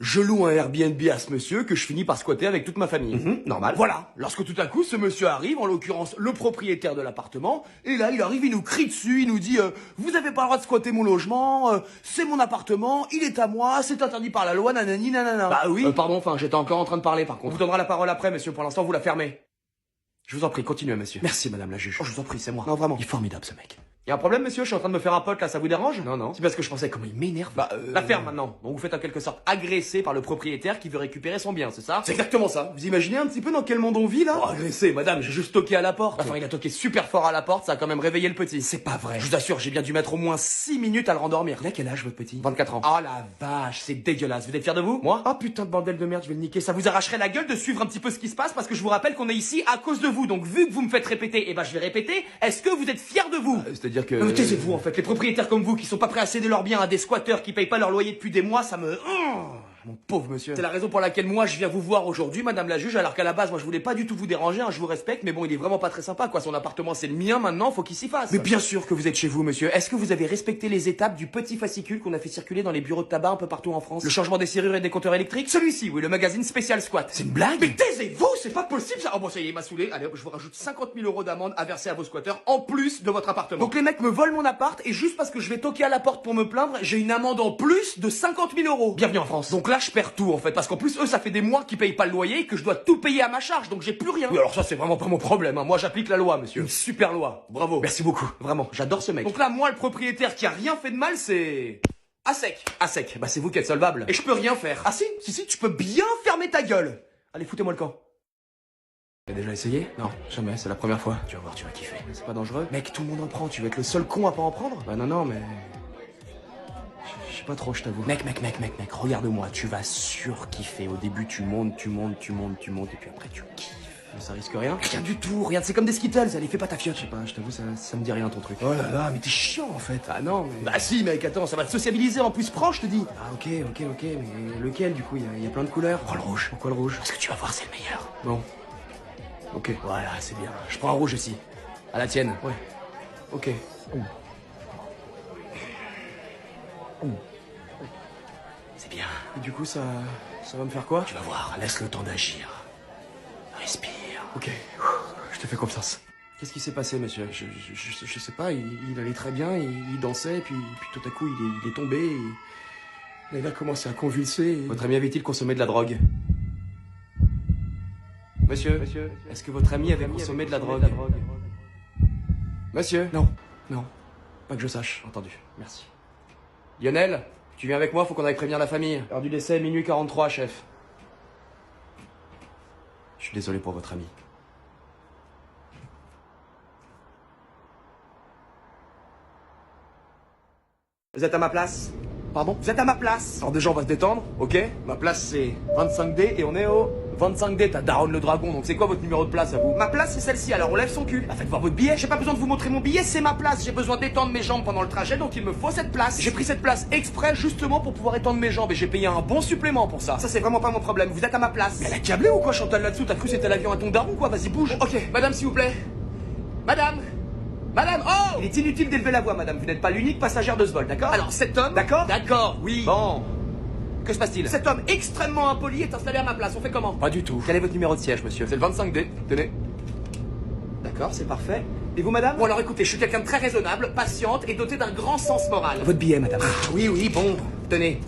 Je loue un Airbnb à ce monsieur que je finis par squatter avec toute ma famille. Normal. Voilà, lorsque tout à coup ce monsieur arrive, en l'occurrence le propriétaire de l'appartement, et là il arrive, il nous crie dessus, il nous dit vous avez pas le droit de squatter mon logement, c'est mon appartement, il est à moi, c'est interdit par la loi, nanani nanana. Bah oui. Pardon, enfin j'étais encore en train de parler par contre. On vous donnera la parole après monsieur, pour l'instant vous la fermez. Je vous en prie, continuez monsieur. Merci madame la juge. Oh, je vous en prie, c'est moi. Non vraiment. Il est formidable ce mec. Y'a un problème monsieur, je suis en train de me faire un pote là, ça vous dérange? Non, non. C'est parce que je pensais comment il m'énerve. La ferme maintenant. Donc vous faites en quelque sorte agresser par le propriétaire qui veut récupérer son bien, c'est ça? C'est exactement ça. Vous imaginez un petit peu dans quel monde on vit là? Oh, agressé, madame, J'ai juste toqué à la porte. Enfin, il a toqué super fort à la porte, ça a quand même réveillé le petit. C'est pas vrai. Je vous assure, j'ai bien dû mettre au moins 6 minutes à le rendormir. Il a quel âge votre petit? 24 ans. Oh la vache, c'est dégueulasse. Vous êtes fiers de vous? Moi? Oh putain de bordel de merde, je vais le niquer. Ça vous arracherait la gueule de suivre un petit peu ce qui se passe parce que je vous rappelle qu'on est ici à cause de vous. Donc vu que vous me faites répéter, eh ben je vais répéter. Est-ce que vous êtes fiers de vous? C'est-à-dire que... Non mais taisez-vous en fait. Les propriétaires comme vous qui sont pas prêts à céder leurs biens à des squatteurs qui payent pas leur loyer depuis des mois, ça me... Mon pauvre monsieur. C'est la raison pour laquelle moi je viens vous voir aujourd'hui, madame la juge, alors qu'à la base moi je voulais pas du tout vous déranger, hein, je vous respecte, mais bon il est vraiment pas très sympa quoi, son appartement c'est le mien maintenant, faut qu'il s'y fasse. Mais bien sûr que vous êtes chez vous, monsieur. Est-ce que vous avez respecté les étapes du petit fascicule qu'on a fait circuler dans les bureaux de tabac un peu partout en France? Le changement des serrures et des compteurs électriques? Celui-ci, oui, le magazine spécial squat. C'est une blague? Mais taisez-vous, c'est pas possible ça. Oh bon ça y est, il m'a saoulé. Allez hop, je vous rajoute 50 000 € d'amende à verser à vos squatteurs en plus de votre appartement. Donc les mecs me volent mon appart et juste parce que je vais toquer à la porte pour me plaindre, j'ai une amende en plus de 50 000 €. Bienvenue en France. Donc là je perds tout en fait, parce qu'en plus eux ça fait des mois qu'ils payent pas le loyer et que je dois tout payer à ma charge, donc j'ai plus rien. Oui alors ça c'est vraiment pas mon problème, hein. Moi j'applique la loi monsieur. Une super loi, bravo. Merci beaucoup. Vraiment, j'adore ce mec. Donc là moi le propriétaire qui a rien fait de mal c'est... À sec. À sec, bah c'est vous qui êtes solvable. Et je peux rien faire. Ah si, si tu peux bien fermer ta gueule. Allez foutez-moi le camp. T'as déjà essayé? Non, jamais, c'est la première fois. Tu vas voir, tu vas kiffer. C'est pas dangereux? Mec, tout le monde en prend, tu veux être le seul con à pas en prendre? Bah non, mais... Je sais pas trop, je t'avoue. Mec, regarde-moi, tu vas surkiffer. Au début, tu montes, et puis après, tu kiffes. Mais ça risque rien? Rien du tout, regarde, c'est comme des Skittles, allez, fais pas ta fiotte. Je sais pas, je t'avoue, ça me dit rien ton truc. Oh là là, mais t'es chiant en fait. Ah non, mais... Bah si, mec, attends, ça va te sociabiliser en plus, prends, je te dis. Ah ok, mais lequel du coup? Il y a plein de couleurs. Prends le rouge. Pourquoi le rouge? Parce que tu vas voir, c'est le meilleur. Bon. Ok. Voilà, c'est bien. Je prends un rouge aussi. À la tienne. Ouais. Ok. C'est bien. Et du coup, ça va me faire quoi? Tu vas voir, laisse le temps d'agir. Respire. Ok. Je te fais confiance. Qu'est-ce qui s'est passé, monsieur? Je sais pas, il allait très bien, il dansait, puis tout à coup, il est tombé, et il a commencé à convulser. Et... Votre ami avait-il consommé de la drogue? Monsieur, est-ce que votre ami avait consommé de la drogue? Monsieur? Non, pas que je sache. Entendu, merci. Lionel, tu viens avec moi, faut qu'on aille prévenir la famille. Heure du décès, minuit 43, chef. Je suis désolé pour votre ami. Vous êtes à ma place? Pardon? Vous êtes à ma place? Alors déjà, on va se détendre. Ok, ma place c'est 25D et on est au 25D, t'as Daron le dragon, donc c'est quoi votre numéro de place à vous? Ma place c'est celle-ci, alors on lève son cul. Bah, faites voir votre billet, j'ai pas besoin de vous montrer mon billet, c'est ma place. J'ai besoin d'étendre mes jambes pendant le trajet, donc il me faut cette place. J'ai pris cette place exprès justement pour pouvoir étendre mes jambes et j'ai payé un bon supplément pour ça. Ça c'est vraiment pas mon problème, vous êtes à ma place. Mais elle a câblé ou quoi Chantal là-dessous? T'as cru c'était l'avion à ton daron quoi? Vas-y bouge. Ok, madame s'il vous plaît. Madame, oh! Il est inutile d'élever la voix, madame. Vous n'êtes pas l'unique passagère de ce vol, d'accord? Alors, cet homme... D'accord? D'accord, oui. Bon. Que se passe-t-il? Cet homme extrêmement impoli est installé à ma place. On fait comment? Pas du tout. Quel est votre numéro de siège, monsieur? C'est le 25D. Tenez. D'accord, c'est parfait. Et vous, madame? Bon, alors écoutez, je suis quelqu'un de très raisonnable, patiente et doté d'un grand sens moral. Votre billet, madame. Ah, oui, bon. Tenez.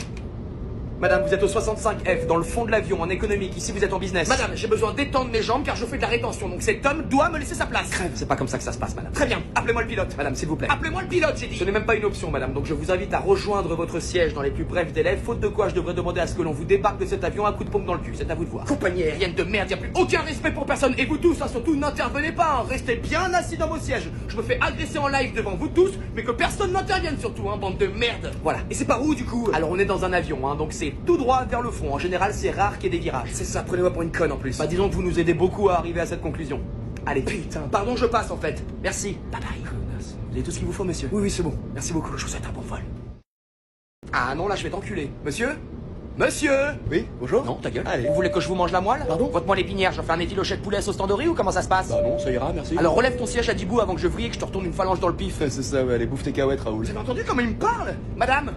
Madame, vous êtes au 65F, dans le fond de l'avion, en économique. Ici, vous êtes en business. Madame, j'ai besoin d'étendre mes jambes car je fais de la rétention. Donc cet homme doit me laisser sa place. Crève, c'est pas comme ça que ça se passe, madame. Très bien. Appelez-moi le pilote. Madame, s'il vous plaît. Appelez-moi le pilote, j'ai dit. Ce n'est même pas une option, madame. Donc je vous invite à rejoindre votre siège dans les plus brefs délais. Faute de quoi, je devrais demander à ce que l'on vous débarque de cet avion à coup de pompe dans le cul. C'est à vous de voir. Compagnie aérienne de merde, y a plus aucun respect pour personne. Et vous tous, hein, surtout, n'intervenez pas. Hein. Restez bien assis dans vos sièges. Je me fais agresser en live devant vous tous, mais que personne n'intervienne surtout, hein, bande de merde. Voilà. Et c'est par où, du coup? Alors on est dans un avion, hein, donc c'est tout droit vers le fond. En général, c'est rare qu'il y ait des virages. C'est ça, prenez-moi pour une conne en plus. Bah disons que vous nous aidez beaucoup à arriver à cette conclusion. Allez, putain, pardon, je passe en fait. Merci. Bye bye. Connasse. Vous avez tout ce qu'il vous faut, monsieur? Oui, c'est bon. Merci beaucoup. Je vous souhaite un bon vol. Ah non, là, je vais t'enculer. Monsieur? Monsieur? Oui, bonjour. Non, ta gueule. Allez. Vous voulez que je vous mange la moelle? Pardon? Votre moelle épinière, j'en fais un effiloché de poulet sauce tandoori ou comment ça se passe? Bah non, ça ira, merci. Alors relève ton siège à 10 bouts avant que je vrille et que je te retourne une phalange dans le pif. C'est ça, ouais, allez, bouffe tes cahuètes, Raoul. Vous avez entendu comment il me parle? Madame?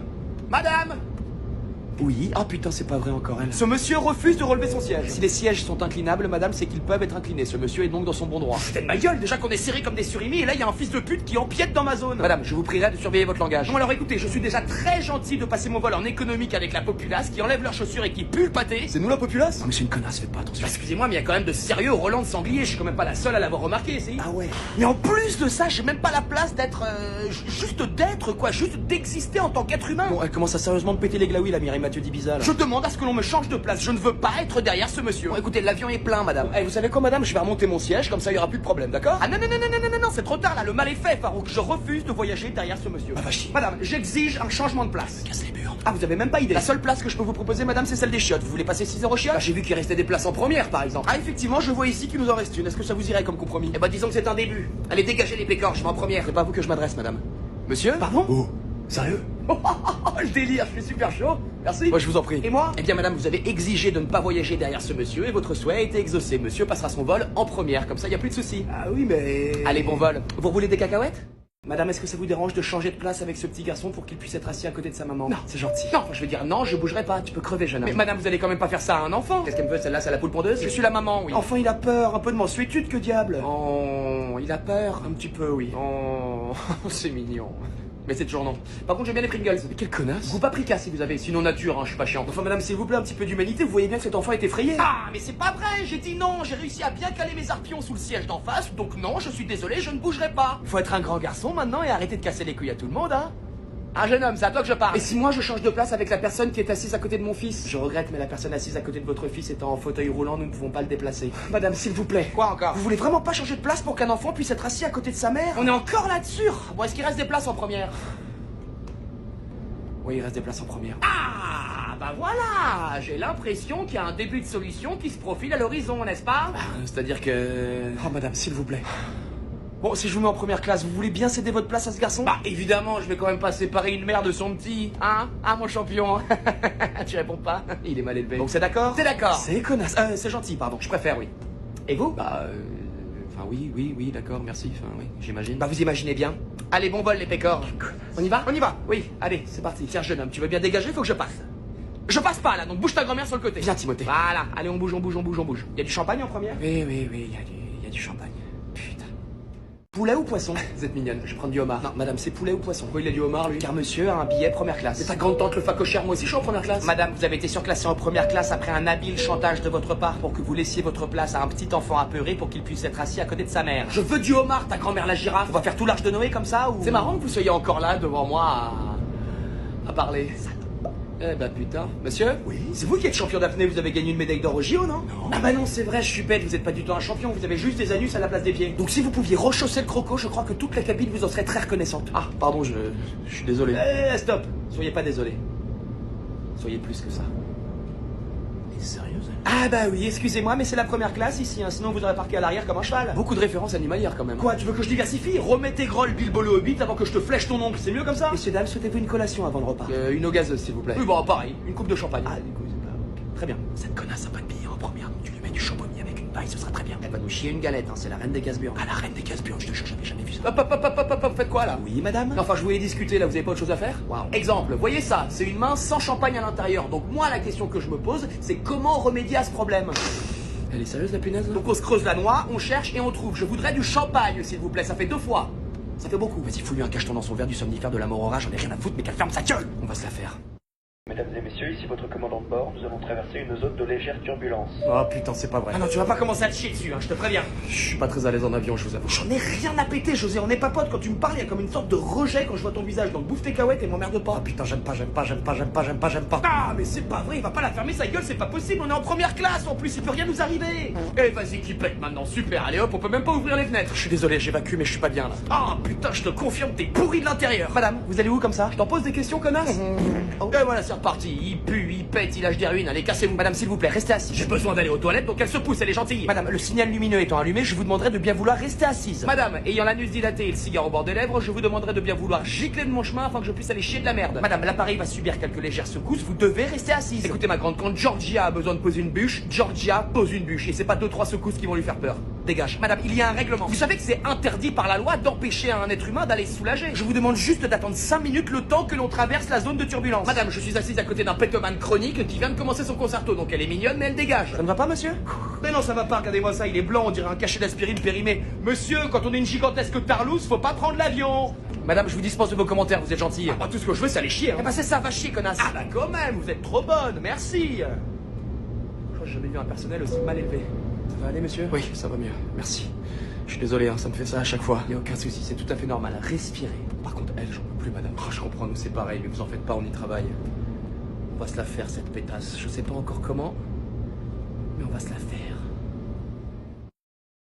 Oui. Ah putain, c'est pas vrai encore elle. Ce monsieur refuse de relever son siège. Si les sièges sont inclinables, madame, c'est qu'ils peuvent être inclinés. Ce monsieur est donc dans son bon droit. Foutez de ma gueule, déjà qu'on est serré comme des surimi et là il y a un fils de pute qui empiète dans ma zone. Madame, je vous prierai de surveiller votre langage. Non alors écoutez, je suis déjà très gentil de passer mon vol en économique avec la populace qui enlève leurs chaussures et qui pue le pâté. C'est nous la populace? Ah mais c'est une connasse, faites pas attention. Excusez-moi mais il y a quand même de sérieux au Roland de Sanglier, je suis quand même pas la seule à l'avoir remarqué, si. Ah ouais. Mais en plus de ça, j'ai même pas la place d'être... juste d'être quoi, juste d'exister en tant qu'être humain. Bon, elle commence à sérieusement de péter les glaouis, la Mireille Mathieu d'Ibiza là. Je demande à ce que l'on me change de place, je ne veux pas être derrière ce monsieur. Bon, écoutez, l'avion est plein, madame. Eh, vous savez quoi, madame? Je vais remonter mon siège, comme ça il y aura plus de problème, d'accord? Ah non, non, non, non, non, non, non, c'est trop tard là, le mal est fait, Farouk. Je refuse de voyager derrière ce monsieur. Ah, va chier. Madame, j'exige un changement de place. Casse les murs. Ah, vous avez même pas idée. La seule place que je peux vous proposer, madame, c'est celle des chiottes. Vous voulez passer 6 heures aux chiottes? Bah, j'ai vu qu'il restait des places en première, par exemple. Ah, effectivement, je vois ici qu'il nous en reste une. Est-ce que ça vous irait comme compromis? Eh bah, disons que c'est un début. Allez, dégagez les pécores, je vais en première. C'est pas à vous que je m'adresse, madame. Monsieur? Pardon? Oh, sérieux? Le délire, je suis super chaud. Merci. Moi, je vous en prie. Et moi? Eh bien, madame, vous avez exigé de ne pas voyager derrière ce monsieur et votre souhait a été exaucé. Monsieur passera son vol en première, comme ça, il n'y a plus de soucis. Ah oui, mais... Allez, bon vol. Vous voulez des cacahuètes? Madame, est-ce que ça vous dérange de changer de place avec ce petit garçon pour qu'il puisse être assis à côté de sa maman? Non, c'est gentil. Non, je vais dire non, je bougerai pas. Tu peux crever, jeune homme. Mais madame, vous allez quand même pas faire ça à un enfant. Qu'est-ce qu'elle me veut, celle-là? C'est la poule pondeuse? Je suis la maman, oui. Enfin, il a peur, un peu de mansuétude, que diable. Oh, il a peur. Un petit peu, oui. Oh, c'est mignon. Mais c'est toujours non. Par contre, j'aime bien les Pringles. Mais quelle connasse. Goût paprika si vous avez, sinon nature, hein, je suis pas chiant. Enfin, madame, s'il vous plaît, un petit peu d'humanité, vous voyez bien que cet enfant est effrayé. Ah, mais c'est pas vrai, j'ai dit non, j'ai réussi à bien caler mes arpions sous le siège d'en face, donc non, je suis désolé, je ne bougerai pas. Faut être un grand garçon maintenant et arrêter de casser les couilles à tout le monde, hein. Un jeune homme, c'est à toi que je parle. Et si moi je change de place avec la personne qui est assise à côté de mon fils? Je regrette, mais la personne assise à côté de votre fils étant en fauteuil roulant, nous ne pouvons pas le déplacer. Madame, s'il vous plaît. Quoi encore? Vous voulez vraiment pas changer de place pour qu'un enfant puisse être assis à côté de sa mère? On est encore là-dessus. Bon, est-ce qu'il reste des places en première? Oui, il reste des places en première. Ah, bah voilà, j'ai l'impression qu'il y a un début de solution qui se profile à l'horizon, n'est-ce pas? C'est-à-dire que... Oh, madame, s'il vous plaît. Bon, si je vous mets en première classe, vous voulez bien céder votre place à ce garçon? Bah évidemment, je vais quand même pas séparer une mère de son petit. Hein? Ah mon champion. Tu réponds pas? Il est mal élevé. Donc c'est d'accord? C'est d'accord. C'est connasse. C'est gentil, pardon. Je préfère, oui. Et vous? Bah, enfin, oui, d'accord, merci. Enfin, oui, j'imagine. Bah vous imaginez bien. Allez, bon vol les pécores. On y va? On y va. Oui, allez, c'est parti. Tiens, jeune homme, tu veux bien dégager? Faut que je passe. Je passe pas là, donc bouge ta grand-mère sur le côté. Viens, Timothée. Voilà. Allez, on bouge, on bouge, on bouge, on bouge. Y a du champagne en première? Oui, il y a du champagne. Putain. Poulet ou poisson? Vous êtes mignonne, je vais prendre du homard. Non, madame, c'est poulet ou poisson? Pourquoi il a du homard, lui? Car monsieur a un billet première classe. Mais ta grande tante le facochère, moi aussi je suis en première classe. Madame, vous avez été surclassée en première classe après un habile chantage de votre part pour que vous laissiez votre place à un petit enfant apeuré pour qu'il puisse être assis à côté de sa mère. Je veux du homard, ta grand-mère la girafe. On va faire tout l'arche de Noé comme ça ou... C'est marrant que vous soyez encore là devant moi à parler. Eh bah putain. Monsieur? Oui. C'est vous qui êtes champion d'apnée, vous avez gagné une médaille d'or au JO, non? Non. Ah bah non, c'est vrai, je suis bête, vous êtes pas du tout un champion, vous avez juste des anus à la place des pieds. Donc si vous pouviez rechausser le croco, je crois que toute la cabine vous en serait très reconnaissante. Ah, pardon, je suis désolé. Stop. Soyez pas désolé. Soyez plus que ça. T'es sérieuse? Ah bah oui, excusez-moi, mais c'est la première classe ici, hein, sinon vous aurez parqué à l'arrière comme un cheval. Beaucoup de références animalières quand même. Quoi, tu veux que je diversifie? Remets tes grolles Bilbo le Hobbit avant que je te flèche ton oncle, c'est mieux comme ça? Messieurs, dames, souhaitez-vous une collation avant le repas? Une eau gazeuse, s'il vous plaît. Oui, bon, pareil, une coupe de champagne. Ah, du coup, c'est pas... Très bien. Cette connasse a pas de billet en première, donc tu lui mets du champomis avec une paille, ce sera très bien. Elle va nous chier une galette, hein, c'est la reine des Gasburnes. Ah, la reine des Gasburnes, je te jure, j'avais jamais vu ça. Hop, faites quoi là? Oui, madame? Enfin, je voulais discuter là, vous avez pas autre chose à faire? Waouh. Exemple, voyez ça, c'est une main sans champagne à l'intérieur. Donc moi, la question que je me pose, c'est comment remédier à ce problème? Elle est sérieuse, la punaise, là? Donc on se creuse la noix, on cherche et on trouve. Je voudrais du champagne, s'il vous plaît, ça fait 2 fois. Ça fait beaucoup. Vas-y, fous-lui un cacheton dans son verre du somnifère de la mort au rat, j'en ai rien à foutre, mais qu'elle ferme sa gueule! On va se la faire. Mesdames et messieurs, ici votre commandant de bord. Nous allons traverser une zone de légère turbulence. Oh putain, c'est pas vrai. Ah non, tu vas pas commencer à te chier dessus, hein, je te préviens. Je suis pas très à l'aise en avion, je vous avoue. J'en ai rien à péter, José, on n'est pas potes. Quand tu me parles, il y a comme une sorte de rejet quand je vois ton visage. Donc bouffe tes cahuètes et m'emmerde pas. Ah putain, j'aime pas. Ah, mais c'est pas vrai, il va pas la fermer sa gueule, c'est pas possible. On est en première classe en plus, il peut rien nous arriver. Eh, vas-y, qui pète maintenant, super. Allez hop, on peut même pas ouvrir les fenêtres. Je suis désolé, j'évacue, mais je suis pas bien là. Ah, putain, je te confirme, t'es pourri de l'intérieur. Madame, vous allez où comme ça? Je t'en pose des questions, connasse. Oh. Et voilà, c'est reparti. Il pue, il pète, il lâche des ruines. Allez, cassez-vous. Madame, s'il vous plaît, restez assise. J'ai besoin d'aller aux toilettes, donc elle se pousse, elle est gentille. Madame, le signal lumineux étant allumé, je vous demanderai de bien vouloir rester assise. Madame, ayant l'anus dilaté et le cigare au bord des lèvres, je vous demanderai de bien vouloir gicler de mon chemin afin que je puisse aller chier de la merde. Madame, l'appareil va subir quelques légères secousses, vous devez rester assise. Écoutez ma grande, quand Georgia a besoin de poser une bûche, Georgia pose une bûche. Et c'est pas 2-3 secousses qui vont lui faire peur. Dégage. Madame, il y a un règlement. Vous savez que c'est interdit par la loi d'empêcher un être humain d'aller se soulager. Je vous demande juste d'attendre 5 minutes le temps que l'on traverse la zone de turbulence. Madame, je suis assise à côté d'un pétomane chronique qui vient de commencer son concerto, donc elle est mignonne, mais elle dégage. Ça ne va pas, monsieur? Mais non, ça va pas, regardez-moi ça, il est blanc, on dirait un cachet d'aspirine périmé. Monsieur, quand on est une gigantesque tarlouse, faut pas prendre l'avion. Madame, je vous dispense de vos commentaires, vous êtes gentille. Ah, tout ce que je veux, c'est aller chier. Eh ben c'est ça, va chier, connasse. Ah bah quand même, vous êtes trop bonne, merci. Je crois que j'ai jamais vu un personnel aussi mal élevé. Ça va aller, monsieur? Oui, ça va mieux, merci. Je suis désolé, hein, ça me fait ça à chaque fois. Y a aucun souci, c'est tout à fait normal. Respirez. Par contre, elle, j'en peux plus, madame. Oh, je comprends, nous c'est pareil, mais vous en faites pas, on y travaille. On va se la faire, cette pétasse. Je sais pas encore comment, mais on va se la faire.